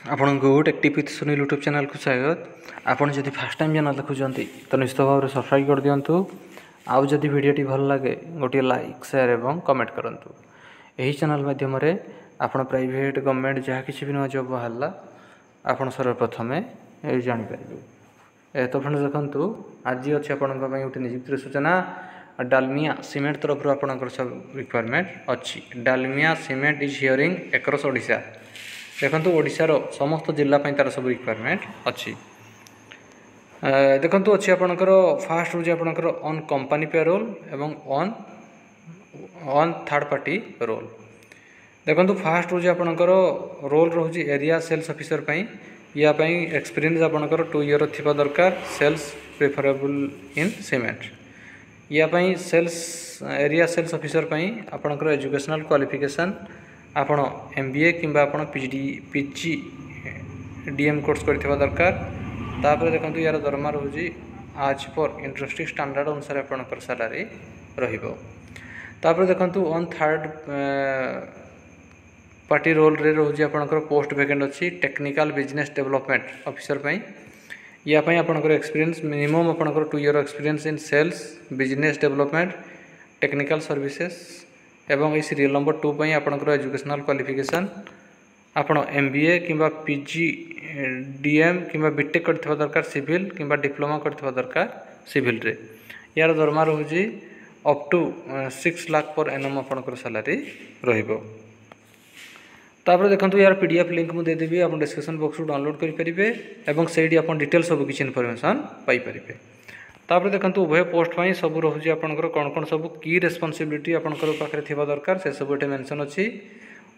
आपण को टेक्टिव with Sunil YouTube channel को स्वागत। आपण जदि फर्स्ट टाइम चैनल देखुंत तो निश्चित भाव में सब्सक्राइब कर दिंतु। आउ जदि वीडियोटी भल लगे गोटे लाइक शेयर एवं कमेंट करंतु। यही चैनल माध्यम आपण प्राइवेट गवर्नमेंट जहाँ किसी भी नुआ जॉब बाहर आपण सर्वप्रथम जापर। तो फ्रेंड्स देखु आज अच्छे आपण गोटे निजुक्ति सूचना डालमिया सीमेंट तरफ आपंकर सब रिक्वायरमेंट अच्छी। Dalmia cement is hiring across Odisha. देखो ओडिशार समस्त जिला तार सब रिक्वायरमेंट अच्छी। देखो अच्छी आपणकर फास्ट रोज आपणकर ऑन कंपनी पेरोल एवं ऑन थर्ड पार्टी रोल। देखो फास्ट रोज आपणकर रोल रोज एरिया सेल्स ऑफिसर या एक्सपीरियंस आपणकर 2 ईयर थिबा दरकार। सेल्स प्रेफरेबल इन सीमेंट या सेल्स एरिया सेल्स ऑफिसर आपणकर एजुकेशनल क्वालिफिकेशन आपण MBA किंबा आपण PG DM कोर्स करथिबा दरकार। तापर देखंतु यार दरमा रोजी आज पर इंडस्ट्री स्टैंडर्ड अनुसार आपणकर सैलरी रहिबो। तापर देखंतु ऑन थर्ड पार्टी रोल रे रोजी आपणकर पोस्ट वैकेंट अछि। टेक्निकल बिजनेस डेवलपमेंट ऑफिसर या आपणकर एक्सपीरियंस मिनिमम आपणकर 2 year experience in sales business development technical services एवं सीरियल नंबर 2 आपणकर एजुकेशनल क्वालिफिकेशन आपण MBA किंबा PG DM किंबा बीटेक करथिबा दरकार। सिविल किंबा डिप्लोमा करथिबा दरकार सिविल रे। यार दरमा रहुजी up to 6 lakh per annum आपणकर सैलरी रहिबो। तापर देखंतु यार PDF लिंक मु दे देबी, आपण डिस्क्रिप्शन बॉक्स रु डाउनलोड करि परिबे एवं सेडी आपण डिटेल सब किछ इन्फॉर्मेशन पाई परिबे। तापर देखंतु उभय पोस्ट सब रोज आपंकर कौन कौन सब की रेस्पॉन्सिबिलिटी आपंकर पाखे थिबा दरकार से सब ये मेंशन अच्छी।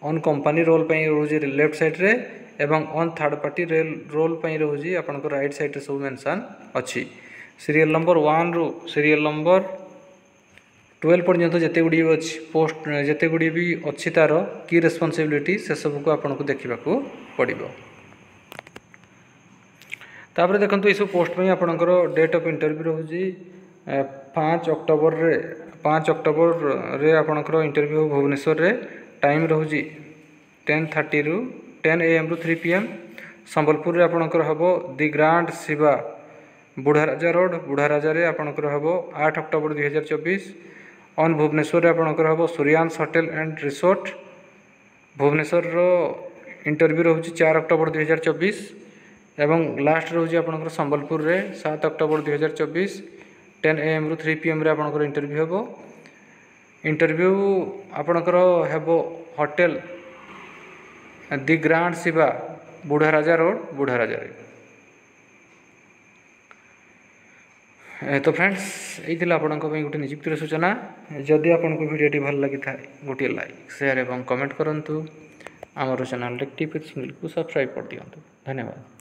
ऑन कंपनी रोल रोज लेफ्ट साइड रे एवं ऑन थर्ड पार्टी रोल रोज आपंकर राइट साइड रे सब मेंशन अच्छी। सीरियल नंबर 1 रु सीरियल नंबर 12 पर्यंत जिते गुड़ी अच्छी पोस्ट जिते गुड़ी भी अच्छी तार की रेस्पॉन्सिबिलिटी से सब को आपको देखा पड़ो। तापर देखंतु इस पोस्ट में आपणकर डेट ऑफ इंटरव्यू रोजी 5 अक्टोबर रे आपणकर इंटरव्यू भुवनेश्वर रे। टाइम रोजी 10:30 रु 10 AM रु 3 PM। संबलपुर रे आपणकर हबो दि ग्रांड शिवा बुढ़ाराजा रोड बुढ़ाराजा रे आपणकर हबो 8 अक्टोबर 2024। ऑन भुवनेश्वर रे आपणकर हबो Suryansh hotel and resort Bhubaneswar रो इंटरव्यू रोजी 4 अक्टोबर 2024 एवं लास्ट रोज आपणकर संबलपुर रे 7 अक्टोबर 2024 10 AM रु 3 PM रे आपणकर इंटरव्यू हेबो। इंटरव्यू आपणकर हेबो होटल दि ग्रांड शिवा बुढ़ाराजा रोड बुढ़ाराजा रे। तो फ्रेंड्स यही आपंक गोटे निजुक्तिर सूचना। जदि आपको वीडियोटी भल लगी था गोटे लाइक शेयर एवं कमेंट करूँ। आमर चैनल टेक्टिव विथ सुनील को सब्सक्राइब कर दिखाँ। धन्यवाद।